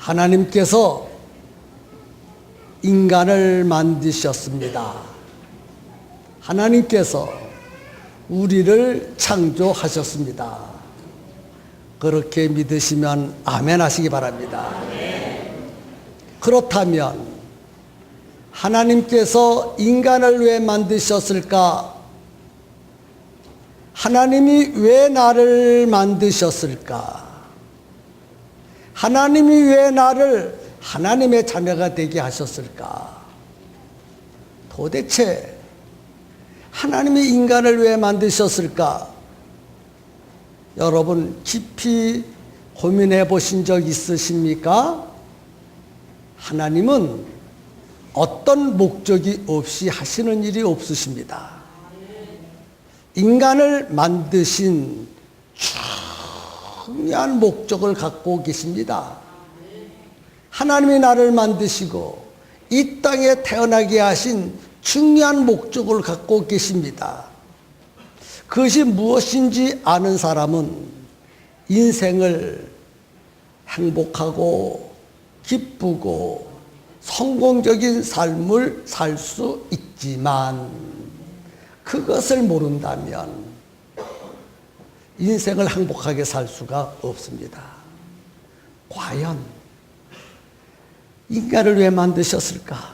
하나님께서 인간을 만드셨습니다. 하나님께서 우리를 창조하셨습니다. 그렇게 믿으시면 아멘 하시기 바랍니다. 그렇다면 하나님께서 인간을 왜 만드셨을까? 하나님이 왜 나를 만드셨을까? 하나님이 왜 나를 하나님의 자녀가 되게 하셨을까? 도대체 하나님이 인간을 왜 만드셨을까? 여러분 깊이 고민해 보신 적 있으십니까? 하나님은 어떤 목적이 없이 하시는 일이 없으십니다. 인간을 만드신 중요한 목적을 갖고 계십니다. 하나님이 나를 만드시고 이 땅에 태어나게 하신 중요한 목적을 갖고 계십니다. 그것이 무엇인지 아는 사람은 인생을 행복하고 기쁘고 성공적인 삶을 살 수 있지만 그것을 모른다면 인생을 행복하게 살 수가 없습니다. 과연 인간을 왜 만드셨을까?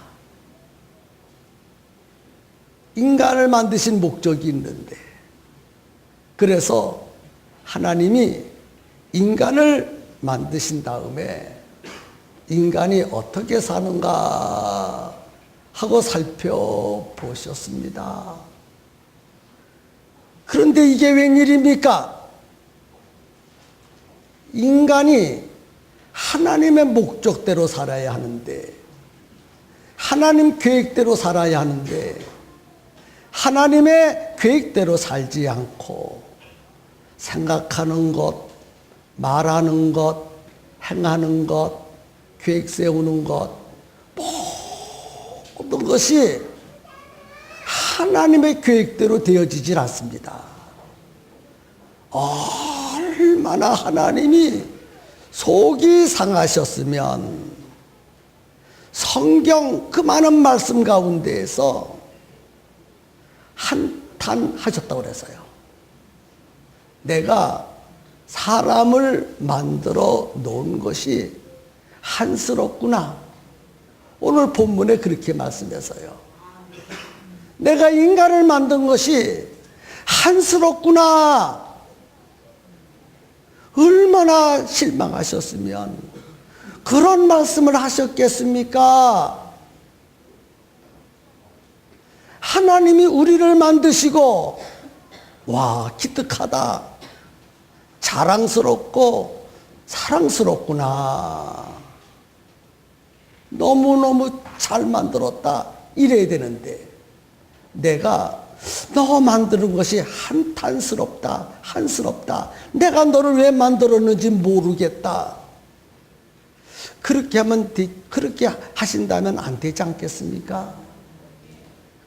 인간을 만드신 목적이 있는데, 그래서 하나님이 인간을 만드신 다음에 인간이 어떻게 사는가 하고 살펴보셨습니다. 그런데 이게 웬일입니까? 인간이 하나님의 목적대로 살아야 하는데, 하나님 계획대로 살아야 하는데, 하나님의 계획대로 살지 않고 생각하는 것, 말하는 것, 행하는 것, 계획 세우는 것, 모든 것이 하나님의 계획대로 되어지질 않습니다. 얼마나 하나님이 속이 상하셨으면 성경 그 많은 말씀 가운데에서 한탄하셨다고 그래서요. 내가 사람을 만들어 놓은 것이 한스럽구나. 오늘 본문에 그렇게 말씀해서요. 내가 인간을 만든 것이 한스럽구나. 얼마나 실망하셨으면 그런 말씀을 하셨겠습니까? 하나님이 우리를 만드시고, 와, 기특하다. 자랑스럽고 사랑스럽구나. 너무너무 잘 만들었다. 이래야 되는데, 내가 너 만드는 것이 한탄스럽다, 한스럽다. 내가 너를 왜 만들었는지 모르겠다. 그렇게 하신다면 안 되지 않겠습니까?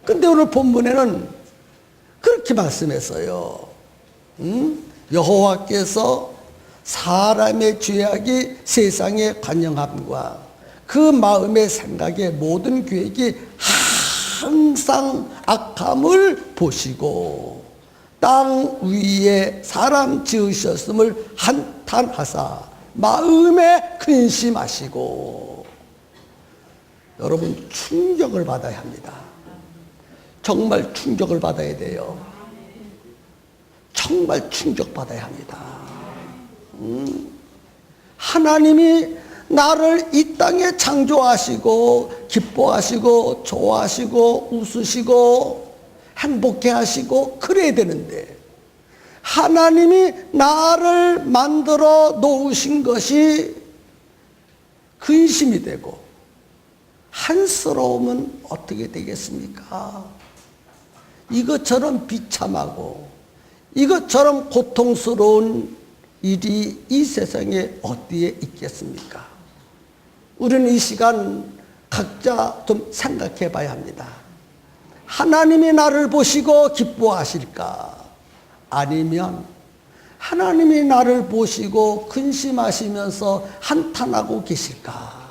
근데 오늘 본문에는 그렇게 말씀했어요. 여호와께서 사람의 죄악이 세상에 관영함과 그 마음의 생각의 모든 계획이 항상 악함을 보시고 땅 위에 사람 지으셨음을 한탄하사 마음에 근심하시고. 여러분 충격을 받아야 합니다. 정말 충격을 받아야 돼요. 정말 충격받아야 합니다. 하나님이 나를 이 땅에 창조하시고 기뻐하시고 좋아하시고 웃으시고 행복해 하시고 그래야 되는데, 하나님이 나를 만들어 놓으신 것이 근심이 되고 한스러우면 어떻게 되겠습니까? 이것처럼 비참하고 이것처럼 고통스러운 일이 이 세상에 어디에 있겠습니까? 우리는 이 시간 각자 좀 생각해 봐야 합니다. 하나님이 나를 보시고 기뻐하실까? 아니면 하나님이 나를 보시고 근심하시면서 한탄하고 계실까?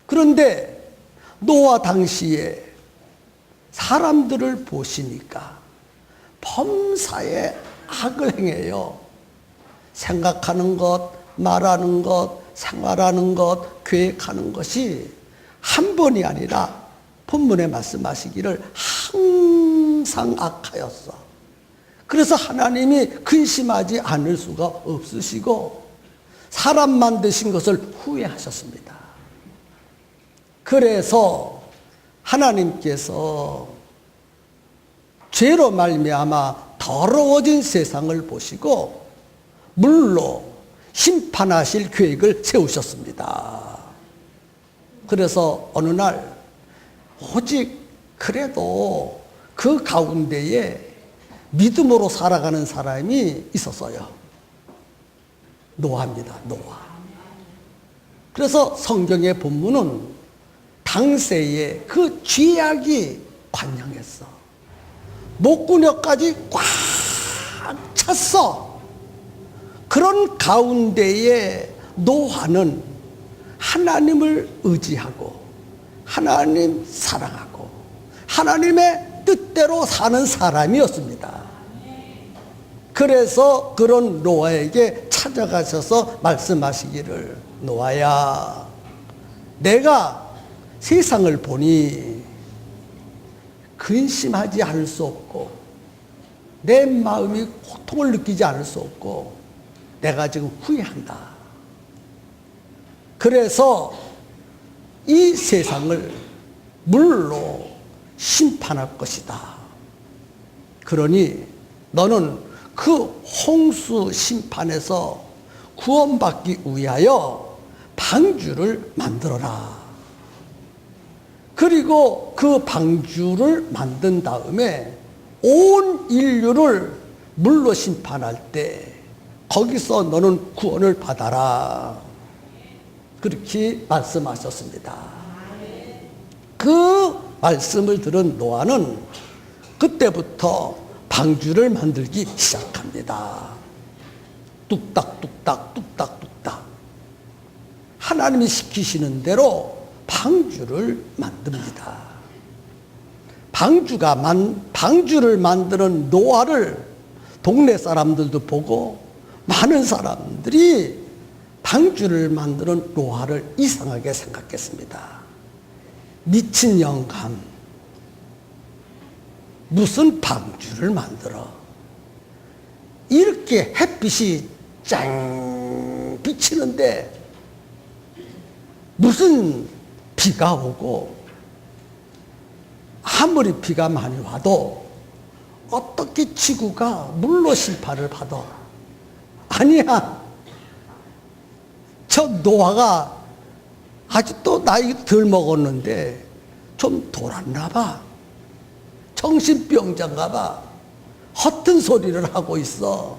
그런데 노아 당시에 사람들을 보시니까 범사에 악을 행해요. 생각하는 것, 말하는 것, 생활하는 것, 계획하는 것이 한 번이 아니라 본문에 말씀하시기를 항상 악하였어. 그래서 하나님이 근심하지 않을 수가 없으시고 사람 만드신 것을 후회하셨습니다. 그래서 하나님께서 죄로 말미암아 더러워진 세상을 보시고 물로 심판하실 계획을 세우셨습니다. 그래서 어느 날 오직 그래도 그 가운데에 믿음으로 살아가는 사람이 있었어요. 노아입니다. 노아. 그래서 성경의 본문은 당세에 그 죄악이 관영했어. 목구멍까지 꽉 찼어. 그런 가운데에 노아는 하나님을 의지하고 하나님 사랑하고 하나님의 뜻대로 사는 사람이었습니다. 그래서 그런 노아에게 찾아가셔서 말씀하시기를, 노아야, 내가 세상을 보니 근심하지 않을 수 없고 내 마음이 고통을 느끼지 않을 수 없고 내가 지금 후회한다. 그래서 이 세상을 물로 심판할 것이다. 그러니 너는 그 홍수 심판에서 구원받기 위하여 방주를 만들어라. 그리고 그 방주를 만든 다음에 온 인류를 물로 심판할 때 거기서 너는 구원을 받아라. 그렇게 말씀하셨습니다. 그 말씀을 들은 노아는 그때부터 방주를 만들기 시작합니다. 뚝딱뚝딱 뚝딱뚝딱 하나님이 시키시는 대로 방주를 만듭니다. 방주를 만드는 노아를 동네 사람들도 보고 많은 사람들이 방주를 만드는 노아를 이상하게 생각했습니다. 미친 영감, 무슨 방주를 만들어? 이렇게 햇빛이 짱 비치는데 무슨 비가 오고, 아무리 비가 많이 와도 어떻게 지구가 물로 심판을 받아? 아니야. 저 노아가 아직도 나이 덜 먹었는데 좀 돌았나 봐. 정신병자인가 봐. 허튼 소리를 하고 있어.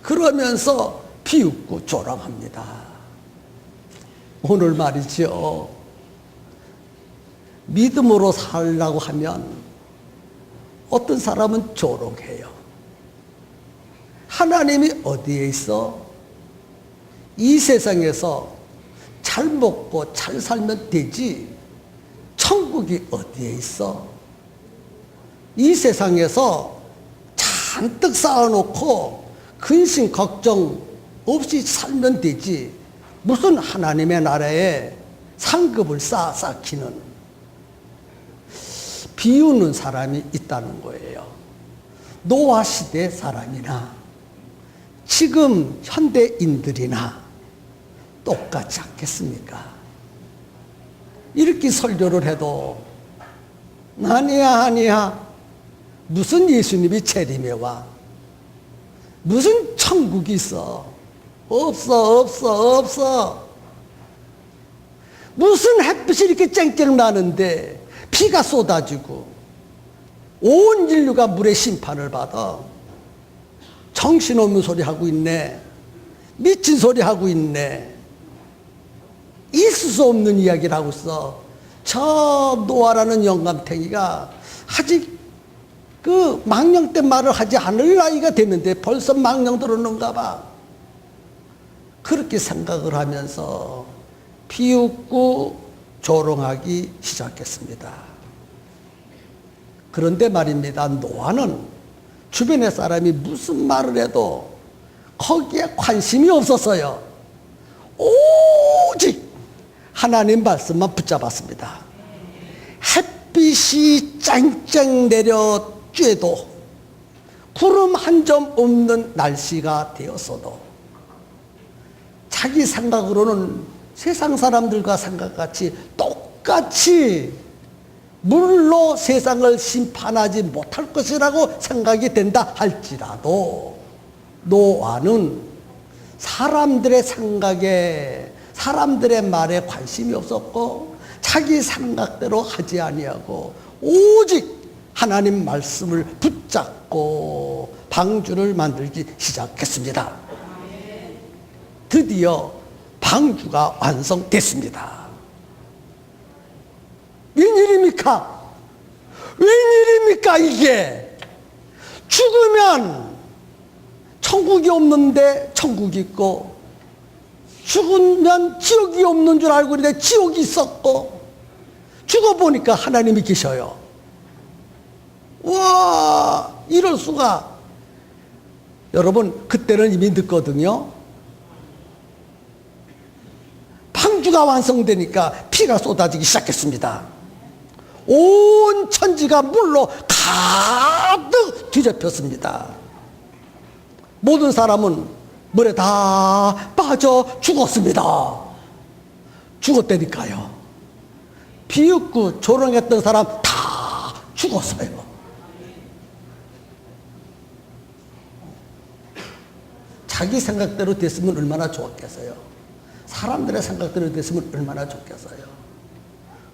그러면서 비웃고 조롱합니다. 오늘 말이죠, 믿음으로 살라고 하면 어떤 사람은 조롱해요. 하나님이 어디에 있어? 이 세상에서 잘 먹고 잘 살면 되지 천국이 어디에 있어? 이 세상에서 잔뜩 쌓아놓고 근심 걱정 없이 살면 되지 무슨 하나님의 나라에 상급을 쌓기는, 비우는 사람이 있다는 거예요. 노아 시대 사람이나 지금 현대인들이나 똑같지 않겠습니까? 이렇게 설교를 해도 아니야 무슨 예수님이 재림에 와, 무슨 천국이 있어? 없어. 무슨 햇빛이 이렇게 쨍쨍 나는데 비가 쏟아지고 온 인류가 물의 심판을 받아. 정신없는 소리 하고 있네. 미친 소리 하고 있네. 있을 수 없는 이야기를 하고 있어. 저 노아라는 영감탱이가 아직 그 망령된 말을 하지 않을 나이가 됐는데 벌써 망령 들었는가 봐. 그렇게 생각을 하면서 비웃고 조롱하기 시작했습니다. 그런데 말입니다. 노아는 주변의 사람이 무슨 말을 해도 거기에 관심이 없었어요. 오직 하나님 말씀만 붙잡았습니다. 햇빛이 쨍쨍 내려 쬐도 구름 한 점 없는 날씨가 되었어도 자기 생각으로는 세상 사람들과 생각같이 똑같이 물로 세상을 심판하지 못할 것이라고 생각이 된다 할지라도 노아는 사람들의 생각에 사람들의 말에 관심이 없었고 자기 생각대로 하지 아니하고 오직 하나님 말씀을 붙잡고 방주를 만들기 시작했습니다. 드디어 방주가 완성됐습니다. 웬일입니까? 웬일입니까 이게? 죽으면 천국이 없는데 천국이 있고 죽으면 지옥이 없는 줄 알고 있는데 지옥이 있었고 죽어보니까 하나님이 계셔요. 와, 이럴 수가. 여러분 그때는 이미 늦거든요. 방주가 완성되니까 피가 쏟아지기 시작했습니다. 온 천지가 물로 가득 뒤덮였습니다. 모든 사람은 물에 다 빠져 죽었습니다. 죽었다니까요. 비웃고 조롱했던 사람 다 죽었어요. 자기 생각대로 됐으면 얼마나 좋았겠어요. 사람들의 생각대로 됐으면 얼마나 좋겠어요.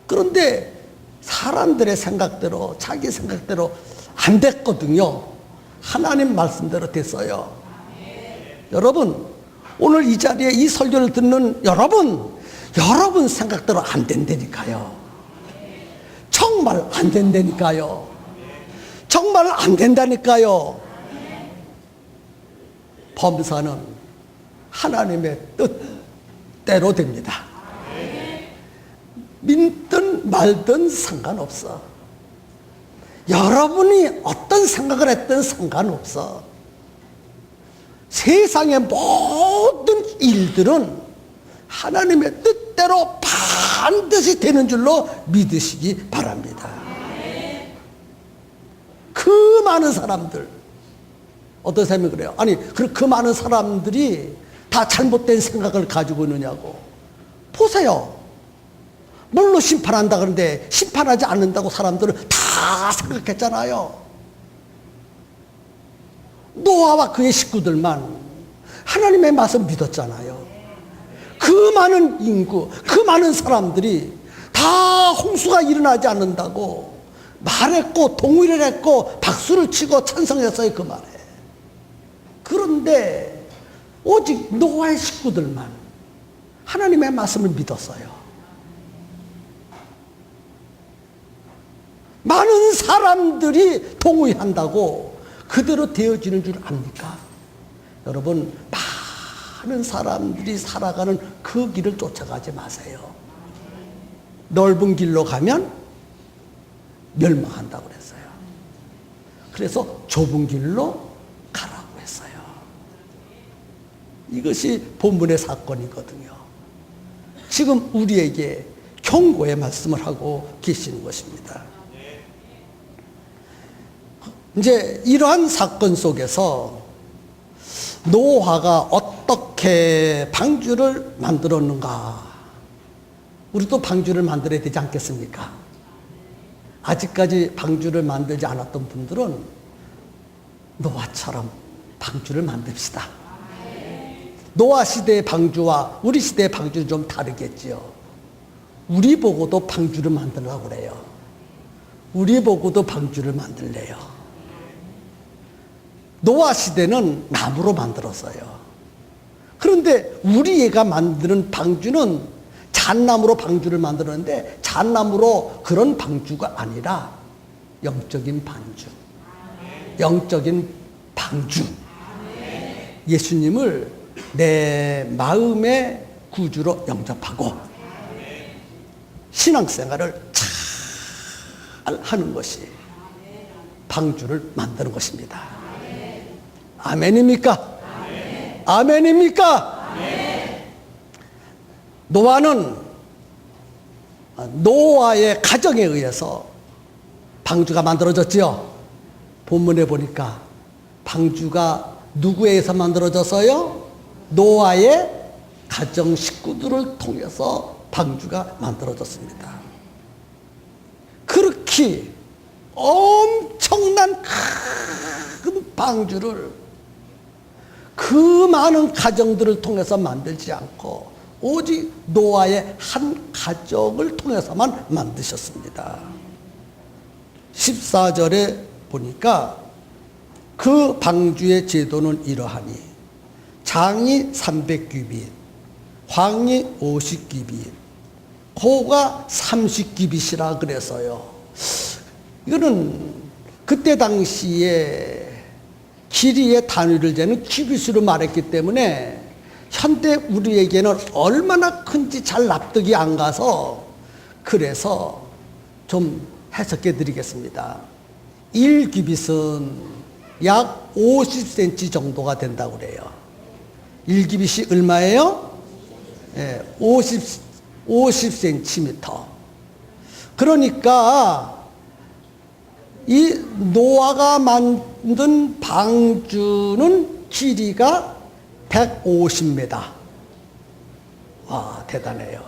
그런데 사람들의 생각대로 자기 생각대로 안 됐거든요. 하나님 말씀대로 됐어요. 여러분 오늘 이 자리에 이 설교를 듣는 여러분 생각대로 안 된다니까요. 정말 안 된다니까요. 정말 안 된다니까요. 범사는 하나님의 뜻대로 됩니다. 믿든 말든 상관없어. 여러분이 어떤 생각을 했든 상관없어. 세상의 모든 일들은 하나님의 뜻대로 반드시 되는 줄로 믿으시기 바랍니다. 그 많은 사람들, 어떤 사람이 그래요. 아니, 그 많은 사람들이 다 잘못된 생각을 가지고 있느냐고. 보세요. 물로 심판한다 그러는데 심판하지 않는다고 사람들은 다 생각했잖아요. 노아와 그의 식구들만 하나님의 말씀 믿었잖아요. 그 많은 인구, 그 많은 사람들이 다 홍수가 일어나지 않는다고 말했고 동의를 했고 박수를 치고 찬성했어요. 그 말에. 그런데 오직 노아의 식구들만 하나님의 말씀을 믿었어요. 많은 사람들이 동의한다고 그대로 되어지는 줄 압니까? 여러분, 많은 사람들이 살아가는 그 길을 쫓아가지 마세요. 넓은 길로 가면 멸망한다고 그랬어요. 그래서 좁은 길로 가라고 했어요. 이것이 본문의 사건이거든요. 지금 우리에게 경고의 말씀을 하고 계시는 것입니다. 이제 이러한 사건 속에서 노아가 어떻게 방주를 만들었는가? 우리도 방주를 만들어야 되지 않겠습니까? 아직까지 방주를 만들지 않았던 분들은 노아처럼 방주를 만듭시다. 노아 시대의 방주와 우리 시대의 방주는 좀 다르겠지요. 우리 보고도 방주를 만들려고 그래요. 우리 보고도 방주를 만들래요. 노아 시대는 나무로 만들었어요. 그런데 우리 애가 만드는 방주는 잣나무로 방주를 만들었는데 잣나무로 그런 방주가 아니라 영적인 방주. 영적인 방주. 예수님을 내 마음의 구주로 영접하고 신앙생활을 잘 하는 것이 방주를 만드는 것입니다. 아멘입니까? 아멘입니까? 노아는 노아의 가정에 의해서 방주가 만들어졌지요. 본문에 보니까 방주가 누구에 의해서 만들어졌어요? 노아의 가정 식구들을 통해서 방주가 만들어졌습니다. 그렇게 엄청난 큰 방주를 그 많은 가정들을 통해서 만들지 않고 오직 노아의 한 가정을 통해서만 만드셨습니다. 14절에 보니까 그 방주의 제도는 이러하니 장이 300규빗, 황이 50규빗, 고가 30규빗이라 그래서요. 이거는 그때 당시에 길이의 단위를 재는 규빗으로 말했기 때문에 현대 우리에게는 얼마나 큰지 잘 납득이 안 가서 그래서 좀 해석해 드리겠습니다. 1규빗은 약 50cm 정도가 된다고 그래요. 1규빗이 얼마예요? 50cm. 그러니까 이 노아가 만든 방주는 길이가 150m. 와, 대단해요.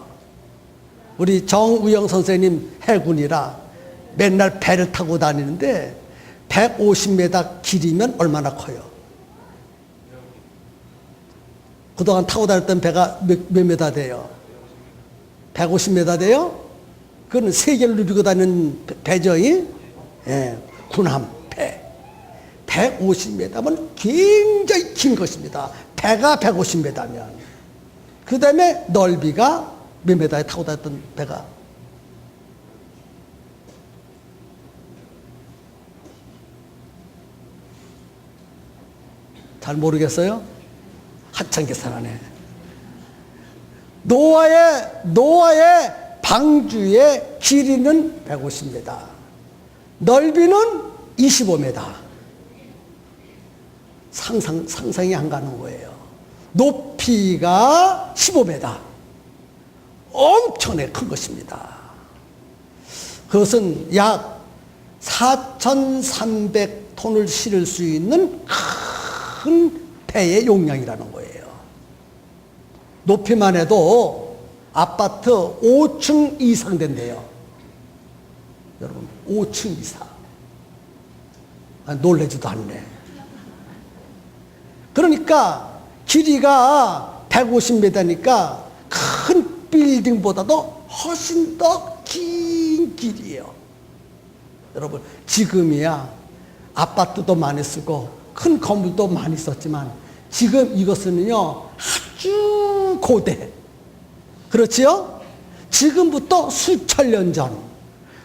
우리 정우영 선생님 해군이라 맨날 배를 타고 다니는데 150m 길이면 얼마나 커요? 그동안 타고 다녔던 배가 몇 메다 돼요? 150m 돼요? 그건 세계를 누비고 다니는 배죠. 군함 배. 150m면 굉장히 긴 것입니다. 배가 150m면. 그 다음에 넓이가 몇 메다에 타고 다녔던 배가? 잘 모르겠어요? 한참 계산하네. 노아의 방주의 길이는 150m, 넓이는 25m. 상상이 안 가는 거예요. 높이가 15m. 엄청나게 큰 것입니다. 그것은 약 4,300톤을 실을 수 있는 큰 배의 용량이라는 거예요. 높이만 해도 아파트 5층 이상 된대요. 여러분, 5층 이상. 놀라지도 않네. 그러니까 길이가 150m니까 큰 빌딩보다도 훨씬 더 긴 길이에요. 여러분, 지금이야 아파트도 많이 쓰고 큰 건물도 많이 썼지만 지금 이것은요 아주 고대. 그렇지요? 지금부터 수천 년 전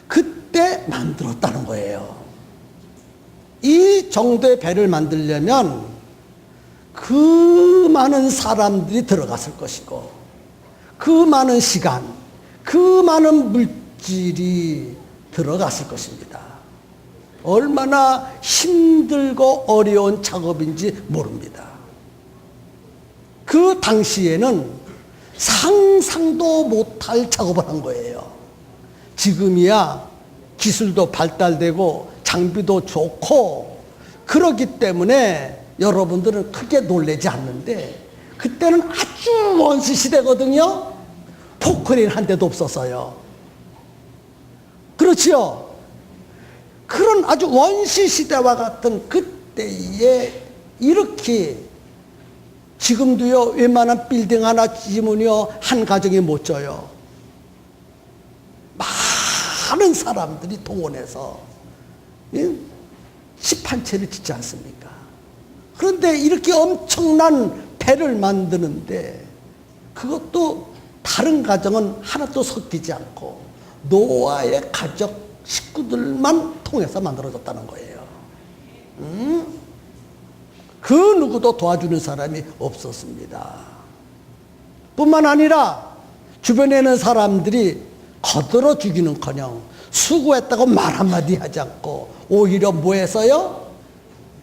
그때 만들었다는 거예요. 이 정도의 배를 만들려면 그 많은 사람들이 들어갔을 것이고 그 많은 시간, 그 많은 물질이 들어갔을 것입니다. 얼마나 힘들고 어려운 작업인지 모릅니다. 그 당시에는 상상도 못할 작업을 한 거예요. 지금이야 기술도 발달되고 장비도 좋고 그렇기 때문에 여러분들은 크게 놀라지 않는데 그때는 아주 원시 시대거든요. 포크레인 한 대도 없었어요. 그렇지요? 그런 아주 원시 시대와 같은 그때에 이렇게 지금도요 웬만한 빌딩 하나 지으면요 한 가정이 못 져요. 많은 사람들이 동원해서 집 한 채를 짓지 않습니까? 그런데 이렇게 엄청난 배를 만드는데 그것도 다른 가정은 하나도 섞이지 않고 노아의 가족 식구들만 통해서 만들어졌다는 거예요. 그 누구도 도와주는 사람이 없었습니다. 뿐만 아니라 주변에 있는 사람들이 거들어 주기는커녕 수고했다고 말 한마디 하지 않고 오히려 뭐 했어요?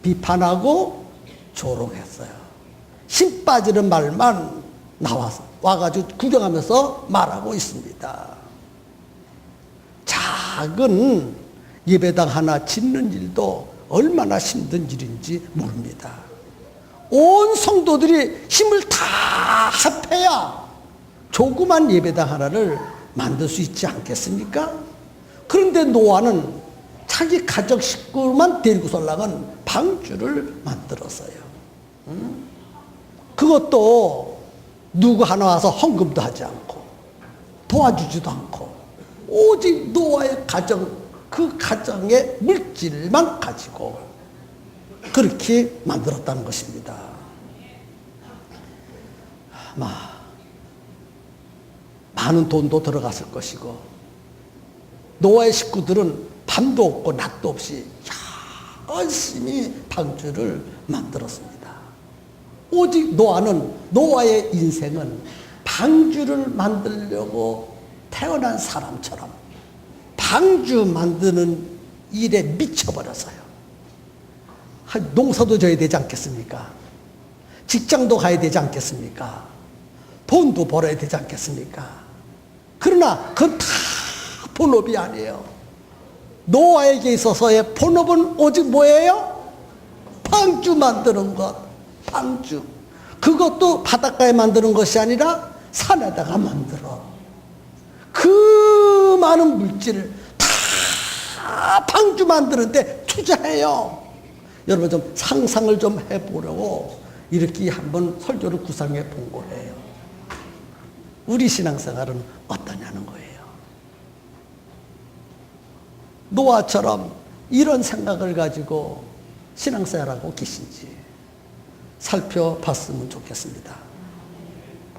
비판하고 조롱했어요. 힘 빠지는 말만 와가지고 구경하면서 말하고 있습니다. 작은 예배당 하나 짓는 일도 얼마나 힘든 일인지 모릅니다. 온 성도들이 힘을 다 합해야 조그만 예배당 하나를 만들 수 있지 않겠습니까? 그런데 노아는 자기 가족 식구만 데리고 설랑은 방주를 만들었어요. 그것도 누구 하나 와서 헌금도 하지 않고 도와주지도 않고 오직 노아의 가정, 그 가정의 물질만 가지고 그렇게 만들었다는 것입니다. 아마 많은 돈도 들어갔을 것이고 노아의 식구들은 밤도 없고 낮도 없이 열심히 방주를 만들었습니다. 오직 노아의 인생은 방주를 만들려고 태어난 사람처럼 방주 만드는 일에 미쳐버렸어요. 농사도 져야 되지 않겠습니까? 직장도 가야 되지 않겠습니까? 돈도 벌어야 되지 않겠습니까? 그러나 그건 다 본업이 아니에요. 노아에게 있어서의 본업은 오직 뭐예요? 방주 만드는 것. 방주. 그것도 바닷가에 만드는 것이 아니라 산에다가 만들어. 그 많은 물질을 다 방주 만드는데 투자해요. 여러분 좀 상상을 좀 해보려고 이렇게 한번 설교를 구상해 본 거예요. 우리 신앙생활은 어떠냐는 거예요. 노아처럼 이런 생각을 가지고 신앙생활하고 계신지 살펴봤으면 좋겠습니다.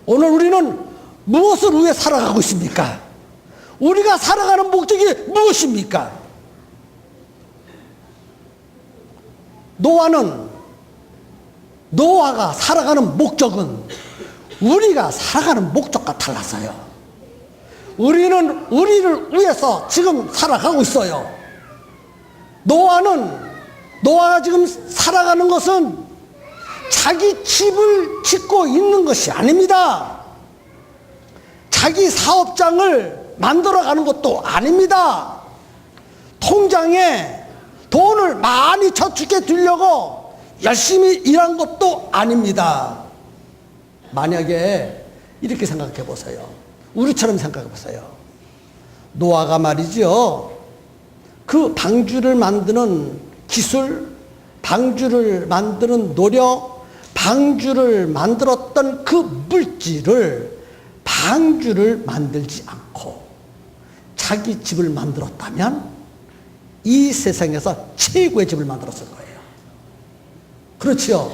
오늘 우리는 무엇을 위해 살아가고 있습니까? 우리가 살아가는 목적이 무엇입니까? 노아가 살아가는 목적은 우리가 살아가는 목적과 달랐어요. 우리는 우리를 위해서 지금 살아가고 있어요. 노아가 지금 살아가는 것은 자기 집을 짓고 있는 것이 아닙니다. 자기 사업장을 만들어가는 것도 아닙니다. 통장에 돈을 많이 저축해 두려고 열심히 일한 것도 아닙니다. 만약에 이렇게 생각해 보세요. 우리처럼 생각해 보세요. 노아가 말이죠. 그 방주를 만드는 기술, 방주를 만드는 노력, 방주를 만들었던 그 물질을 방주를 만들지 않고 자기 집을 만들었다면 이 세상에서 최고의 집을 만들었을 거예요. 그렇지요?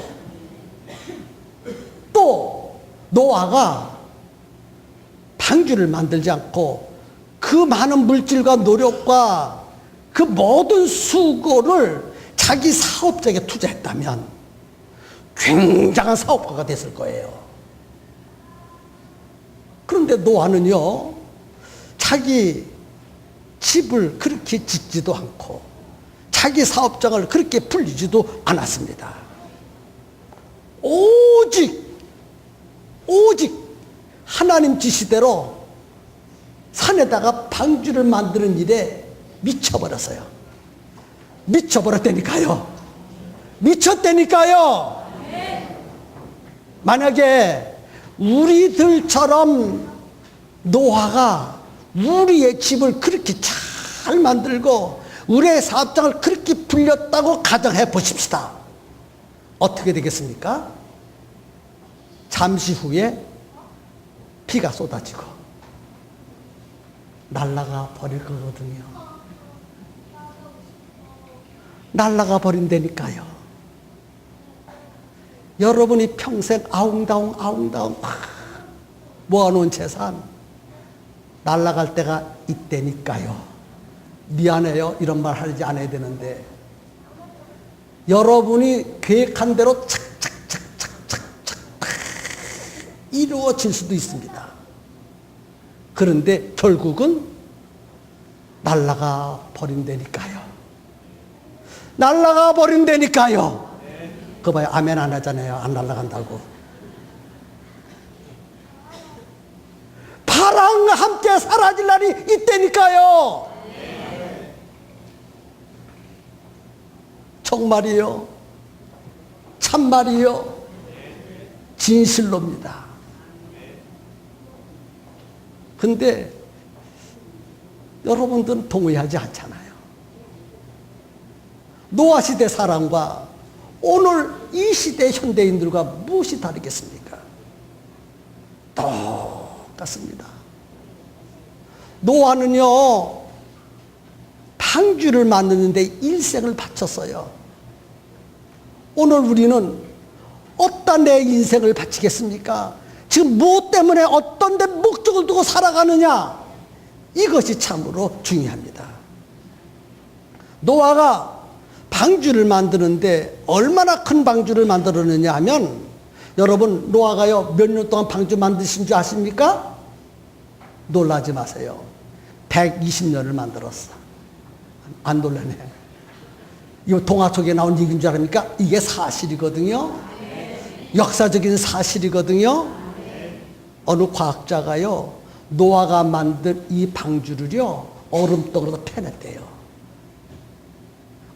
또 노아가 방주를 만들지 않고 그 많은 물질과 노력과 그 모든 수고를 자기 사업장에 투자했다면 굉장한 사업가가 됐을 거예요. 그런데 노아는요, 자기 집을 그렇게 짓지도 않고 자기 사업장을 그렇게 불리지도 않았습니다. 오직 하나님 지시대로 산에다가 방주를 만드는 일에 미쳐버렸어요. 미쳐버렸다니까요. 미쳤다니까요. 만약에 우리들처럼 노아가 우리의 집을 그렇게 잘 만들고 우리의 사업장을 그렇게 불렸다고 가정해 보십시다. 어떻게 되겠습니까? 잠시 후에 비가 쏟아지고 날아가 버릴 거거든요. 날아가 버린다니까요. 여러분이 평생 아웅다웅 모아놓은 재산 날아갈 때가 있다니까요. 미안해요. 이런 말 하지 않아야 되는데 여러분이 계획한 대로 착착착착착착 이루어질 수도 있습니다. 그런데 결국은 날아가 버린다니까요. 날아가 버린다니까요. 그거 봐요. 아멘 안 하잖아요. 안 날아간다고. 파랑과 함께 사라질 날이 있다니까요. 정말이요. 참말이요. 진실로입니다. 근데 여러분들은 동의하지 않잖아요. 노아 시대 사람과 오늘 이 시대 현대인들과 무엇이 다르겠습니까? 똑같습니다. 노아는요, 방주를 만드는데 일생을 바쳤어요. 오늘 우리는 어떤 내 인생을 바치겠습니까? 지금 무엇 때문에 어떤 데 목적을 두고 살아가느냐? 이것이 참으로 중요합니다. 노아가 방주를 만드는데 얼마나 큰 방주를 만들었느냐 하면, 여러분 노아가요 몇 년 동안 방주 만드신 줄 아십니까? 놀라지 마세요. 120년을 만들었어. 안 놀라네. 이 동화 속에 나온 얘기인 줄 아십니까? 이게 사실이거든요. 역사적인 사실이거든요. 어느 과학자가요 노아가 만든 이 방주를요 얼음덩어리로 패냈대요.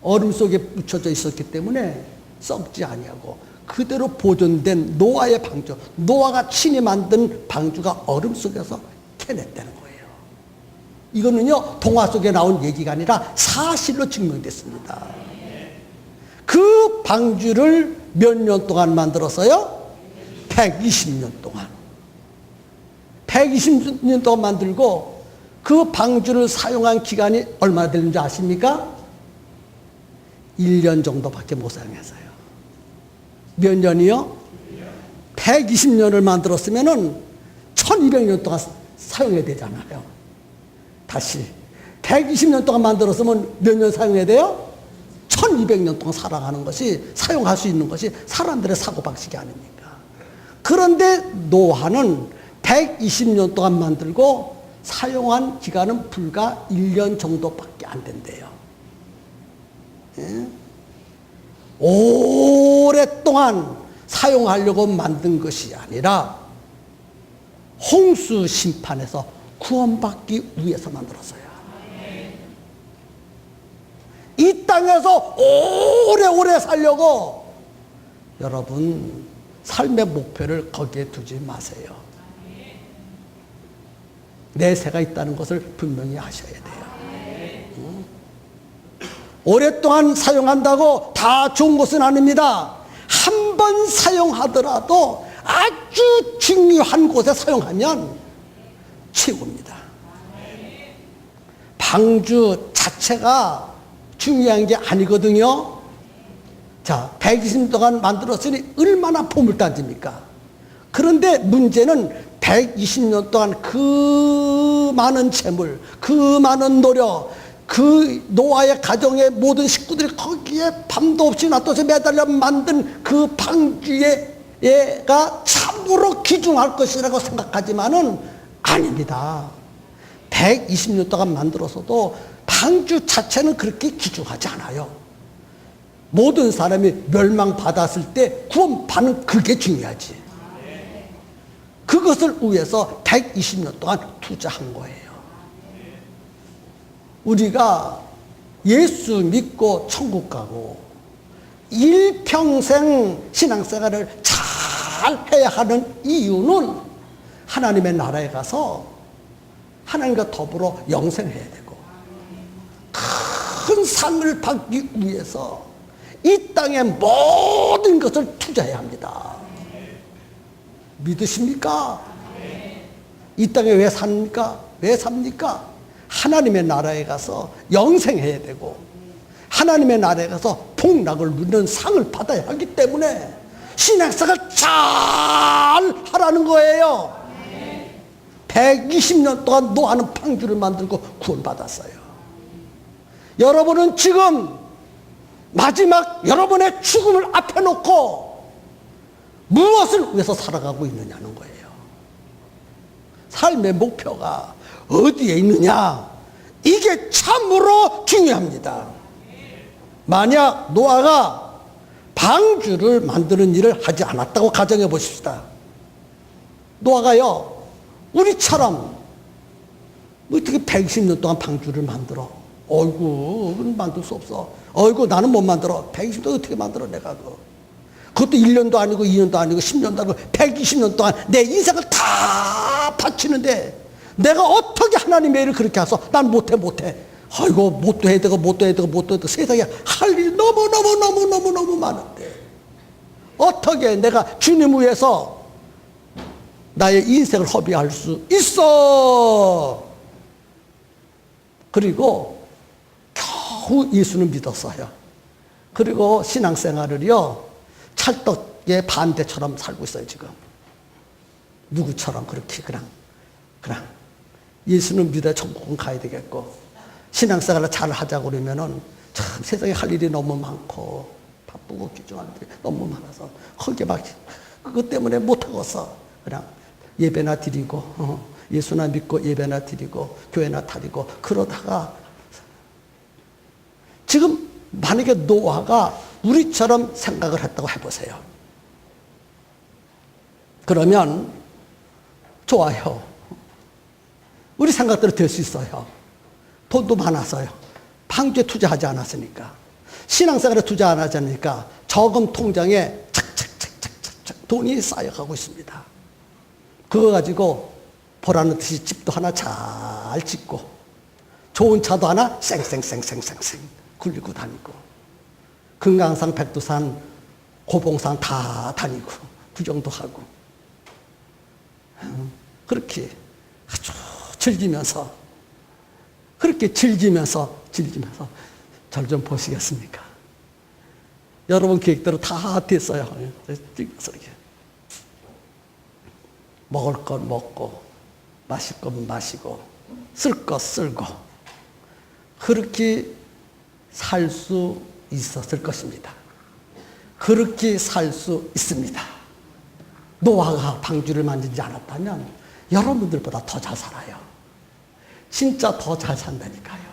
얼음 속에 묻혀져 있었기 때문에 썩지 아니하고 그대로 보존된 노아의 방주, 노아가 친히 만든 방주가 얼음 속에서 캐냈다는 거예요. 이거는요 동화 속에 나온 얘기가 아니라 사실로 증명됐습니다. 그 방주를 몇 년 동안 만들었어요? 120년 동안. 120년 동안 만들고 그 방주를 사용한 기간이 얼마나 되는지 아십니까? 1년 정도밖에 못 사용했어요. 몇 년이요? 120년을 만들었으면 1200년 동안 사용해야 되잖아요. 다시 120년 동안 만들었으면 몇 년 사용해야 돼요? 1200년 동안 살아가는 것이, 사용할 수 있는 것이 사람들의 사고방식이 아닙니까? 그런데 노아는 120년 동안 만들고 사용한 기간은 불과 1년 정도밖에 안 된대요. 예? 오랫동안 사용하려고 만든 것이 아니라 홍수 심판에서 구원받기 위해서 만들었어요. 이 땅에서 오래오래 살려고 여러분 삶의 목표를 거기에 두지 마세요. 내세가 있다는 것을 분명히 아셔야 돼요. 오랫동안 사용한다고 다 좋은 것은 아닙니다. 한 번 사용하더라도 아주 중요한 곳에 사용하면 최고입니다. 방주 자체가 중요한 게 아니거든요. 자, 120년 동안 만들었으니 얼마나 보물단지입니까? 그런데 문제는 120년 동안 그 많은 재물, 그 많은 노력, 그 노아의 가정의 모든 식구들이 거기에 밤도 없이 낮도 없이 매달려 만든 그 방주가 참으로 귀중할 것이라고 생각하지만은 아닙니다. 120년 동안 만들어서도 방주 자체는 그렇게 귀중하지 않아요. 모든 사람이 멸망받았을 때 구원받는 그게 중요하지. 그것을 위해서 120년 동안 투자한 거예요. 우리가 예수 믿고 천국 가고 일평생 신앙생활을 잘 해야 하는 이유는 하나님의 나라에 가서 하나님과 더불어 영생해야 되고 큰 상을 받기 위해서 이 땅의 모든 것을 투자해야 합니다. 믿으십니까? 이 땅에 왜 삽니까? 왜 삽니까? 하나님의 나라에 가서 영생해야 되고 하나님의 나라에 가서 복락을 누리는 상을 받아야 하기 때문에 신앙생활 잘 하라는 거예요. 120년 동안 노아는 방주를 만들고 구원받았어요. 여러분은 지금 마지막 여러분의 죽음을 앞에 놓고 무엇을 위해서 살아가고 있느냐는 거예요. 삶의 목표가 어디에 있느냐, 이게 참으로 중요합니다. 만약 노아가 방주를 만드는 일을 하지 않았다고 가정해 보십시다. 노아가요, 우리처럼 어떻게 120년 동안 방주를 만들어? 어이구, 만들 수 없어. 어이구, 나는 못 만들어. 120년 어떻게 만들어, 내가 그것도 1년도 아니고 2년도 아니고 10년도 아니고 120년 동안 내 인생을 다 바치는데 내가 어떻게 하나님의 일을 그렇게 해서 난 못해. 아이고, 못도 해야 되고 세상에 할 일이 너무 많은데 어떻게 내가 주님 위해서 나의 인생을 허비할 수 있어? 그리고 겨우 예수를 믿었어요. 그리고 신앙생활을요, 찰떡의 반대처럼 살고 있어요, 지금. 누구처럼 그렇게 그냥 예수는 믿어야 천국은 가야 되겠고, 신앙생활을 잘 하자고 그러면은 참 세상에 할 일이 너무 많고 바쁘고 귀중한 일이 너무 많아서 거기에 막 그것 때문에 못하고서 그냥 예배나 드리고 예수나 믿고 예배나 드리고 교회나 다니고 그러다가, 지금 만약에 노아가 우리처럼 생각을 했다고 해보세요. 그러면 좋아요. 우리 생각대로 될 수 있어요. 돈도 많아서요. 방주에 투자하지 않았으니까. 신앙생활에 투자 안 하지 않으니까 저금 통장에 착착 돈이 쌓여가고 있습니다. 그거 가지고 보라는 듯이 집도 하나 잘 짓고 좋은 차도 하나 쌩쌩 굴리고 다니고 금강산, 백두산, 고봉산 다 다니고 구경도 하고 그렇게 아주 즐기면서 그렇게 즐기면서 절 좀 보시겠습니까? 여러분 계획대로 다 됐어요. 즐겨서 이렇게 먹을 건 먹고 마실 건 마시고 쓸 것 쓸고 그렇게 살 수 있었을 것입니다. 그렇게 살 수 있습니다. 노아가 방주를 만들지 않았다면 여러분들보다 더 잘 살아요. 진짜 더 잘 산다니까요.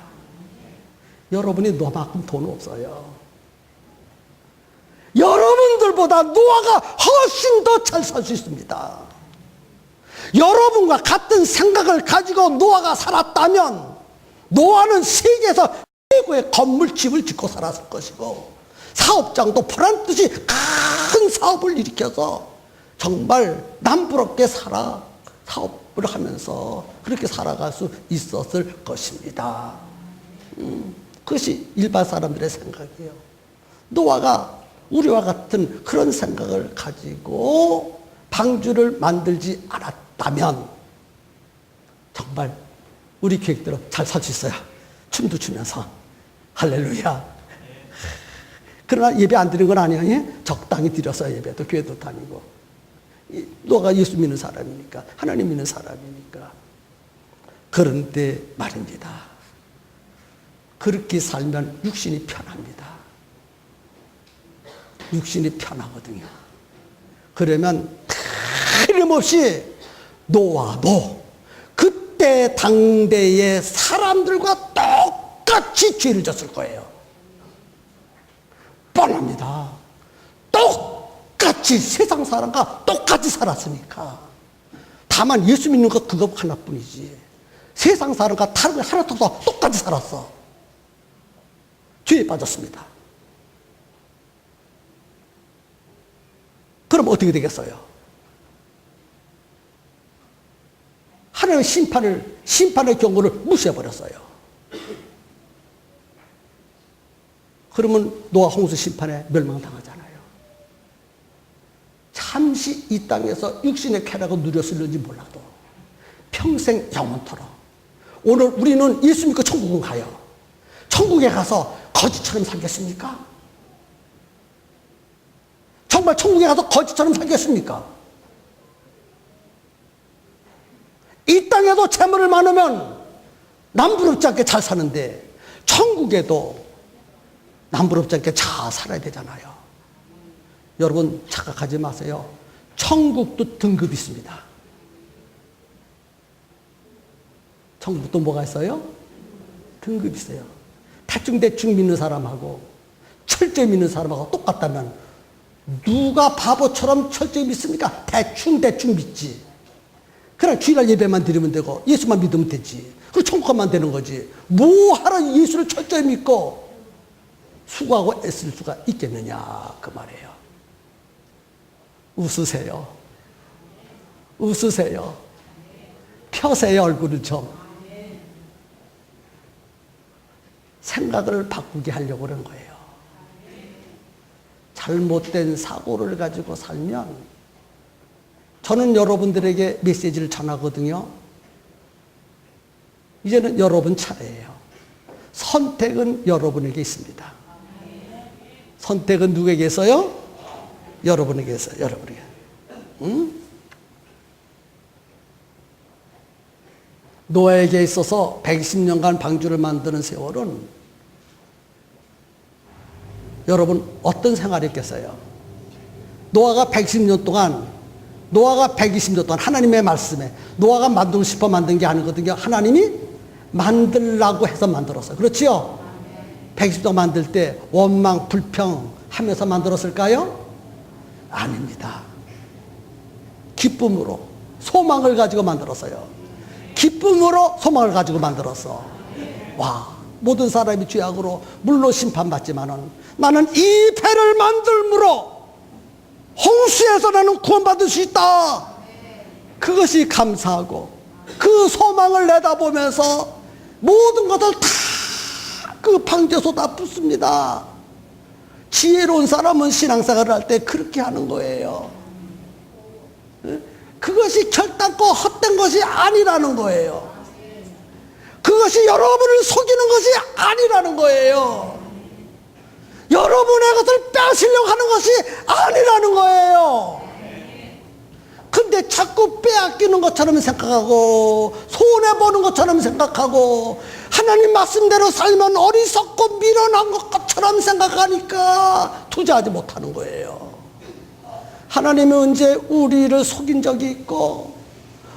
여러분이 노아만큼 돈 없어요. 여러분들보다 노아가 훨씬 더 잘 살 수 있습니다. 여러분과 같은 생각을 가지고 노아가 살았다면 노아는 세계에서 최고의 건물집을 짓고 살았을 것이고 사업장도 보란 듯이 큰 사업을 일으켜서 정말 남부럽게 사업을 하면서 그렇게 살아갈 수 있었을 것입니다. 그것이 일반 사람들의 생각이에요. 노아가 우리와 같은 그런 생각을 가지고 방주를 만들지 않았다면 정말 우리 계획대로 잘 살 수 있어요. 춤도 추면서 할렐루야. 그러나 예배 안 드리는 건 아니에요. 적당히 드려서 예배도 교회도 다니고. 노아가 예수 믿는 사람이니까, 하나님 믿는 사람이니까. 그런데 말입니다. 그렇게 살면 육신이 편합니다. 육신이 편하거든요. 그러면 틀림없이 노아도 그때 당대의 사람들과 똑같이 죄를 졌을 거예요. 뻔합니다. 똑같이 세상 사람과 똑같이 살았으니까. 다만 예수 믿는 것 그거 하나뿐이지. 세상 사람과 다른 거 하나도 없어 똑같이 살았어. 죄에 빠졌습니다. 그럼 어떻게 되겠어요? 하나님의 심판의 경고를 무시해버렸어요. 그러면 노아 홍수 심판에 멸망당하잖아요. 잠시 이 땅에서 육신의 쾌락을 누렸을는지 몰라도 평생 영원토록. 오늘 우리는 예수 믿고 천국은 가요. 천국에 가서 거지처럼 살겠습니까? 정말 천국에 가서 거지처럼 살겠습니까? 이 땅에도 재물을 많으면 남부럽지 않게 잘 사는데 천국에도 남부럽지 않게 잘 살아야 되잖아요. 여러분 착각하지 마세요. 천국도 등급이 있습니다. 천국도 뭐가 있어요? 등급이 있어요. 대충 믿는 사람하고 철저히 믿는 사람하고 똑같다면 누가 바보처럼 철저히 믿습니까? 대충 믿지. 그냥 주일날 예배만 드리면 되고 예수만 믿으면 되지. 그리고 천국 가면 되는 거지. 뭐하러 예수를 철저히 믿고 수고하고 애쓸 수가 있겠느냐 그 말이에요. 웃으세요. 웃으세요. 펴세요 얼굴을 좀. 생각을 바꾸게 하려고 그런 거예요. 잘못된 사고를 가지고 살면 저는 여러분들에게 메시지를 전하거든요. 이제는 여러분 차례예요. 선택은 여러분에게 있습니다. 선택은 누구에게 있어요? 여러분에게 있어요. 여러분에게. 응? 노아에게 있어서 120년간 방주를 만드는 세월은 여러분 어떤 생활이었겠어요? 노아가 120년 동안 하나님의 말씀에 노아가 만들고 싶어 만든 게 아니거든요. 하나님이 만들라고 해서 만들었어요. 그렇지요? 120년 만들 때 원망 불평 하면서 만들었을까요? 아닙니다. 기쁨으로 소망을 가지고 만들었어요. 기쁨으로 소망을 가지고 만들었어. 와, 모든 사람이 죄악으로 물로 심판받지만은 나는 이 배를 만들므로 홍수에서 나는 구원받을 수 있다. 그것이 감사하고 그 소망을 내다보면서 모든 것을 다 그 방주에 쏟아붓습니다. 지혜로운 사람은 신앙생활을 할 때 그렇게 하는 거예요. 그것이 결단코 헛된 것이 아니라는 거예요. 그것이 여러분을 속이는 것이 아니라는 거예요. 여러분의 것을 빼앗으려고 하는 것이 아니라는 거예요. 근데 자꾸 빼앗기는 것처럼 생각하고 손해보는 것처럼 생각하고 하나님 말씀대로 살면 어리석고 미련한 것처럼 생각하니까 투자하지 못하는 거예요. 하나님이 언제 우리를 속인 적이 있고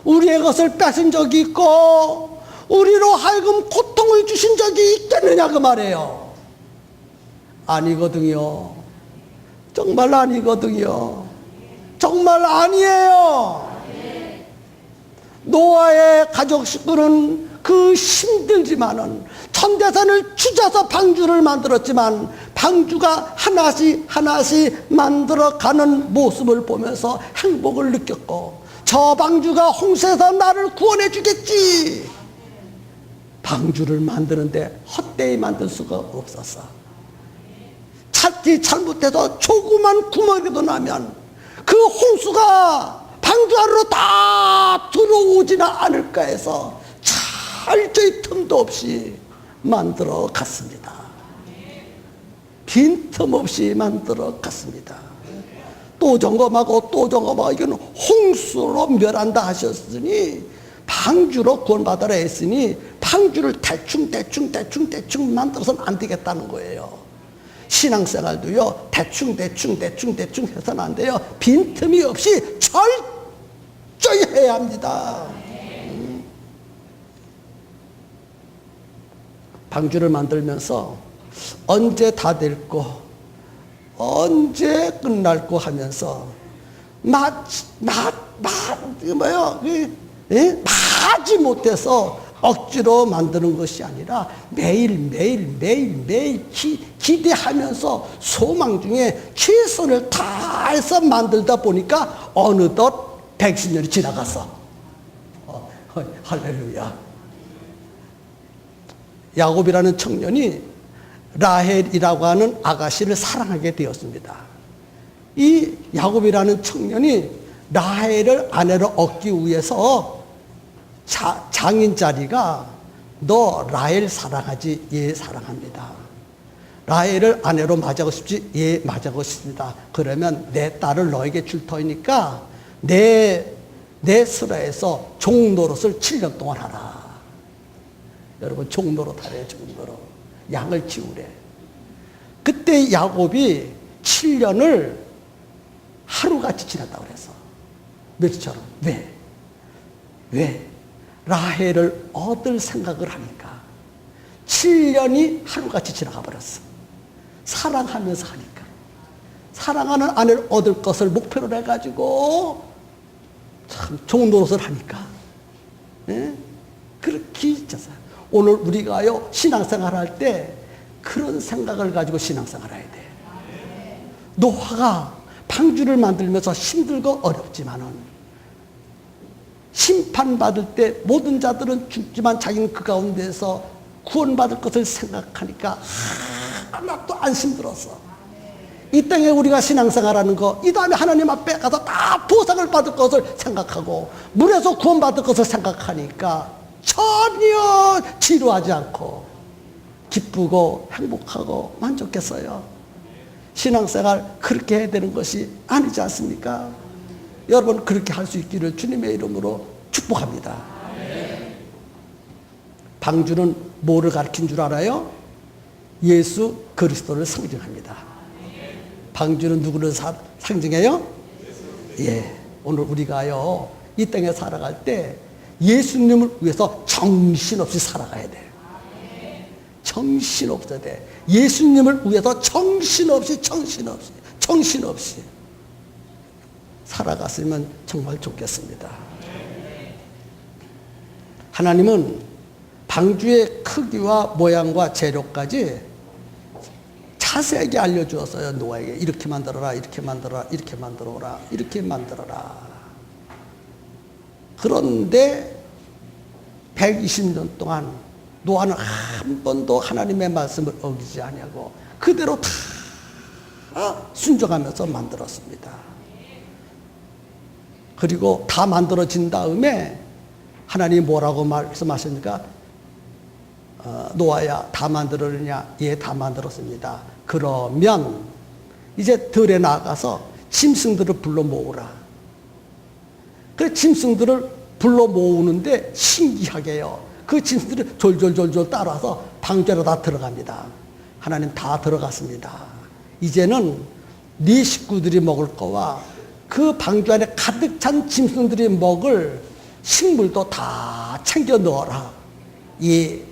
우리의 것을 뺏은 적이 있고 우리로 하여금 고통을 주신 적이 있겠느냐 그 말이에요. 아니거든요. 정말 아니거든요. 정말 아니에요. 노아의 가족 식구는 그 힘들지만은 천대산을 추져서 방주를 만들었지만 방주가 하나씩 만들어가는 모습을 보면서 행복을 느꼈고 저 방주가 홍수에서 나를 구원해 주겠지. 방주를 만드는데 헛되이 만들 수가 없었어. 찾지 잘못해서 조그만 구멍이라도 나면 그 홍수가 방주 안으로 다 들어오지는 않을까 해서 철저히 틈도 없이 만들어 갔습니다. 빈틈없이 만들어 갔습니다. 또 점검하고 또 점검하고 이건 홍수로 멸한다 하셨으니 방주로 구원받으라 했으니 방주를 대충 만들어서는 안 되겠다는 거예요. 신앙생활도요 대충 해서는 안 돼요. 빈틈이 없이 철저히 해야 합니다. 방주를 만들면서 언제 다 될고 언제 끝날고 하면서 마지 못해서 억지로 만드는 것이 아니라 매일 기대하면서 소망 중에 최선을 다해서 만들다 보니까 어느덧 110년이 지나갔어. 할렐루야. 야곱이라는 청년이 라헬이라고 하는 아가씨를 사랑하게 되었습니다. 이 야곱이라는 청년이 라헬을 아내로 얻기 위해서 장인 자리가 너 라헬 사랑하지? 예 사랑합니다. 라헬을 아내로 맞이하고 싶지? 예 맞이하고 싶습니다. 그러면 내 딸을 너에게 줄 터이니까 내 스라에서 종노릇을 7년 동안 하라. 여러분 종노릇 하래요. 종노릇. 양을 키우래. 그때 야곱이 7년을 하루같이 지냈다고 그래서. 며칠처럼. 왜? 라헬을 얻을 생각을 하니까. 7년이 하루같이 지나가 버렸어. 사랑하면서 하니까. 사랑하는 아내를 얻을 것을 목표로 해가지고 참 좋은 노릇을 하니까. 예? 그렇게 있어서 오늘 우리가요 신앙생활 할 때 그런 생각을 가지고 신앙생활 해야 돼. 노아가 방주를 만들면서 힘들고 어렵지만은 심판받을 때 모든 자들은 죽지만 자기는 그 가운데서 구원받을 것을 생각하니까 하나도 안 힘들었어. 이 땅에 우리가 신앙생활하는 거, 이 다음에 하나님 앞에 가서 다 보상을 받을 것을 생각하고 물에서 구원받을 것을 생각하니까 전혀 지루하지 않고 기쁘고 행복하고 만족했어요. 신앙생활 그렇게 해야 되는 것이 아니지 않습니까? 여러분 그렇게 할 수 있기를 주님의 이름으로 축복합니다. 방주는 뭐를 가르친 줄 알아요? 예수 그리스도를 상징합니다. 방주는 누구를 상징해요? 예, 오늘 우리가요 이 땅에 살아갈 때 예수님을 위해서 정신없이 살아가야 돼. 정신없어야 돼. 예수님을 위해서 정신없이 살아갔으면 정말 좋겠습니다. 하나님은 방주의 크기와 모양과 재료까지 자세하게 알려주었어요. 노아에게 이렇게 만들어라, 이렇게 만들어라, 이렇게 만들어라, 이렇게 만들어라. 그런데 120년 동안 노아는 한 번도 하나님의 말씀을 어기지 아니하고 그대로 다 순종하면서 만들었습니다. 그리고 다 만들어진 다음에 하나님이 뭐라고 말씀하십니까? 노아야 다 만들었느냐? 예, 다 만들었습니다. 그러면 이제 들에 나가서 짐승들을 불러 모으라. 그 짐승들을 불러 모으는데 신기하게요. 그 짐승들이 졸졸졸졸 따라서 방주로 다 들어갑니다. 하나님 다 들어갔습니다. 이제는 네 식구들이 먹을 거와 그 방주 안에 가득 찬 짐승들이 먹을 식물도 다 챙겨 넣어라. 예.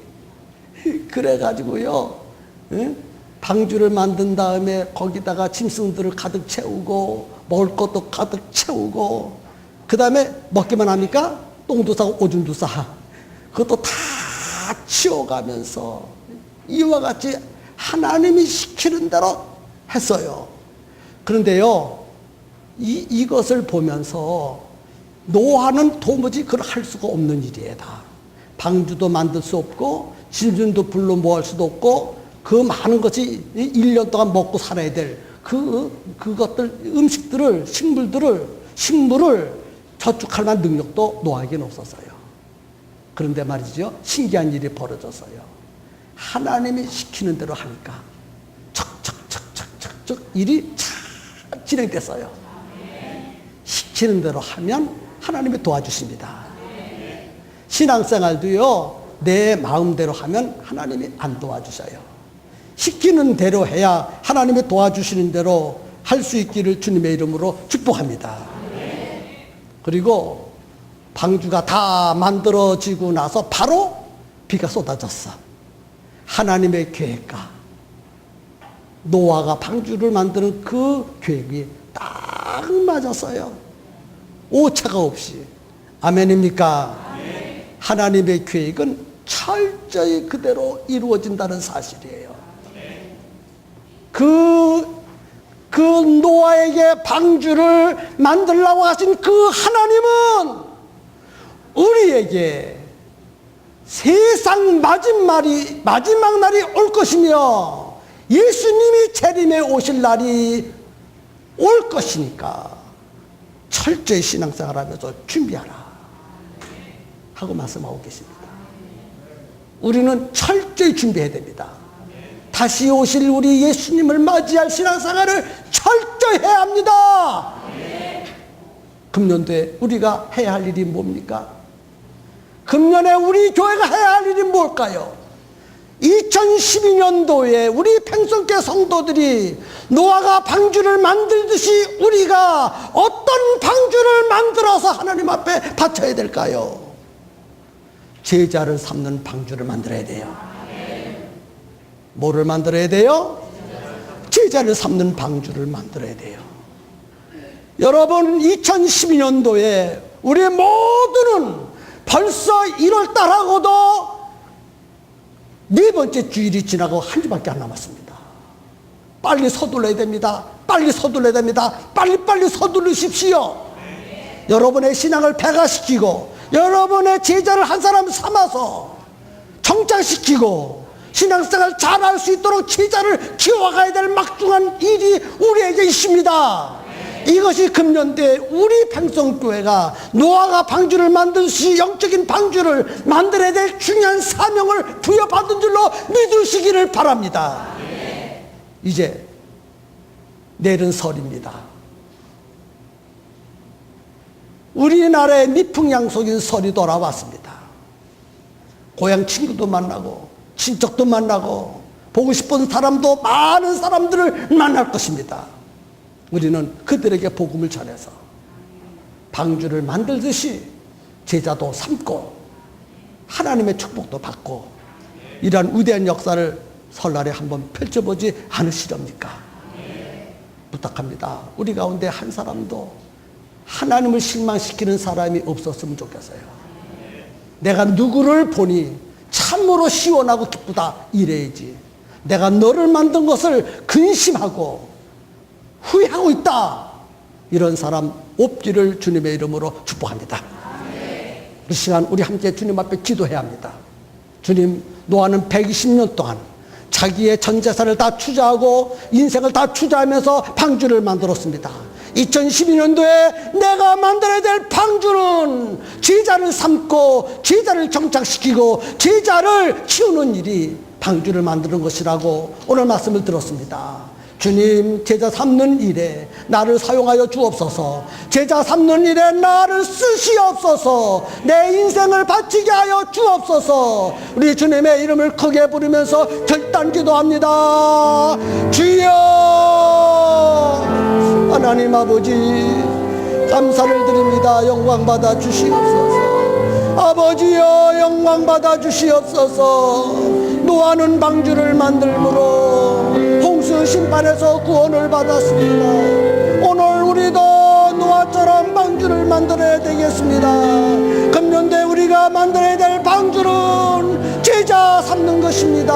그래가지고요, 방주를 만든 다음에 거기다가 짐승들을 가득 채우고 먹을 것도 가득 채우고 그 다음에 먹기만 합니까? 똥도 싸고 오줌도 싸. 그것도 다 치워가면서 이와 같이 하나님이 시키는 대로 했어요. 그런데요, 이것을 보면서 노아는 도무지 그걸 할 수가 없는 일이에요. 다. 방주도 만들 수 없고 짐승도 불러 모을 수도 없고 그 많은 것이 1년 동안 먹고 살아야 될 그것들 음식들을 식물을 저축할 만한 능력도 노아에게는 없었어요. 그런데 말이죠, 신기한 일이 벌어졌어요. 하나님이 시키는 대로 하니까 척척척척척 일이 잘 진행됐어요. 시키는 대로 하면 하나님이 도와주십니다. 신앙생활도요, 내 마음대로 하면 하나님이 안 도와주셔요. 시키는 대로 해야 하나님이 도와주시는 대로 할 수 있기를 주님의 이름으로 축복합니다. 그리고 방주가 다 만들어지고 나서 바로 비가 쏟아졌어. 하나님의 계획과 노아가 방주를 만드는 그 계획이 딱 맞았어요. 오차가 없이. 아멘입니까? 하나님의 계획은 철저히 그대로 이루어진다는 사실이에요. 그 노아에게 방주를 만들라고 하신 그 하나님은 우리에게 세상 마지막 날이 올 것이며 예수님이 재림에 오실 날이 올 것이니까 철저히 신앙생활하면서 준비하라 하고 말씀하고 계십니다. 우리는 철저히 준비해야 됩니다. 다시 오실 우리 예수님을 맞이할 신앙생활을 철저히 해야 합니다. 금년도에 우리가 해야 할 일이 뭡니까? 금년에 우리 교회가 해야 할 일이 뭘까요? 2012년도에 우리 팽성교회 성도들이 노아가 방주를 만들듯이 우리가 어떤 방주를 만들어서 하나님 앞에 바쳐야 될까요? 제자를 삼는 방주를 만들어야 돼요. 뭐를 만들어야 돼요? 제자를 삼는 방주를 만들어야 돼요. 여러분, 2012년도에 우리 모두는 벌써 1월달하고도 네 번째 주일이 지나고 한 주밖에 안 남았습니다. 빨리 서둘러야 됩니다. 빨리 서둘러야 됩니다. 빨리 서두르십시오. 여러분의 신앙을 배가시키고 여러분의 제자를 한 사람 삼아서 정착시키고 신앙생활 잘할 수 있도록 제자를 키워가야 될 막중한 일이 우리에게 있습니다. 이것이 금년대 우리 팽성교회가 노아가 방주를 만드시 영적인 방주를 만들어야 될 중요한 사명을 부여받은 줄로 믿으시기를 바랍니다. 이제 내일은 설입니다. 우리나라의 미풍양속인 설이 돌아왔습니다. 고향 친구도 만나고 친척도 만나고 보고 싶은 사람도 많은 사람들을 만날 것입니다. 우리는 그들에게 복음을 전해서 방주를 만들듯이 제자도 삼고 하나님의 축복도 받고 이러한 위대한 역사를 설날에 한번 펼쳐보지 않으시렵니까? 부탁합니다. 우리 가운데 한 사람도 하나님을 실망시키는 사람이 없었으면 좋겠어요. 내가 누구를 보니 참으로 시원하고 기쁘다 이래야지, 내가 너를 만든 것을 근심하고 후회하고 있다, 이런 사람 없기를 주님의 이름으로 축복합니다. 이 시간 우리 함께 주님 앞에 기도해야 합니다. 주님, 노아는 120년 동안 자기의 전 재산을 다 투자하고 인생을 다 투자하면서 방주를 만들었습니다. 2012년도에 내가 만들어야 될 방주는 제자를 삼고 제자를 정착시키고 제자를 키우는 일이 방주를 만드는 것이라고 오늘 말씀을 들었습니다. 주님, 제자 삼는 일에 나를 사용하여 주옵소서. 제자 삼는 일에 나를 쓰시옵소서. 내 인생을 바치게 하여 주옵소서. 우리 주님의 이름을 크게 부르면서 결단 기도합니다. 주여, 하나님 아버지 감사를 드립니다. 영광 받아 주시옵소서. 아버지여, 영광 받아 주시옵소서. 노아는 방주를 만들므로 홍수 심판에서 구원을 받았습니다. 오늘 우리도 노아처럼 방주를 만들어야 되겠습니다. 금년대 우리가 만들어야 될 방주는 제자 삼는 것입니다.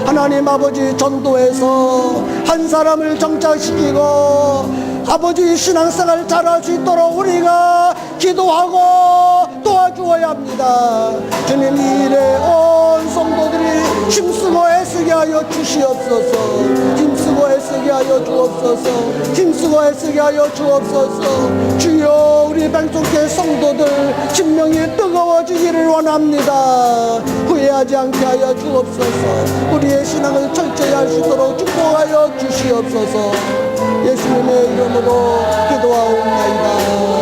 하나님 아버지, 전도해서 한 사람을 정착시키고 아버지 신앙생활 잘할 수 있도록 우리가 기도하고 도와주어야 합니다. 주님, 이 일에 온 성도들이 힘쓰고 애쓰게 하여 주시옵소서. 힘쓰고 애쓰게 하여 주옵소서. 힘쓰고 애쓰게 하여 주옵소서. 주여, 우리 팽성교회 성도들 심령이 뜨거워지기를 원합니다. 후회하지 않게 하여 주옵소서. 우리의 신앙을 철저히 할 수 있도록 축복하여 주시옵소서. 예수님의 이름으로 기도하옵나이다.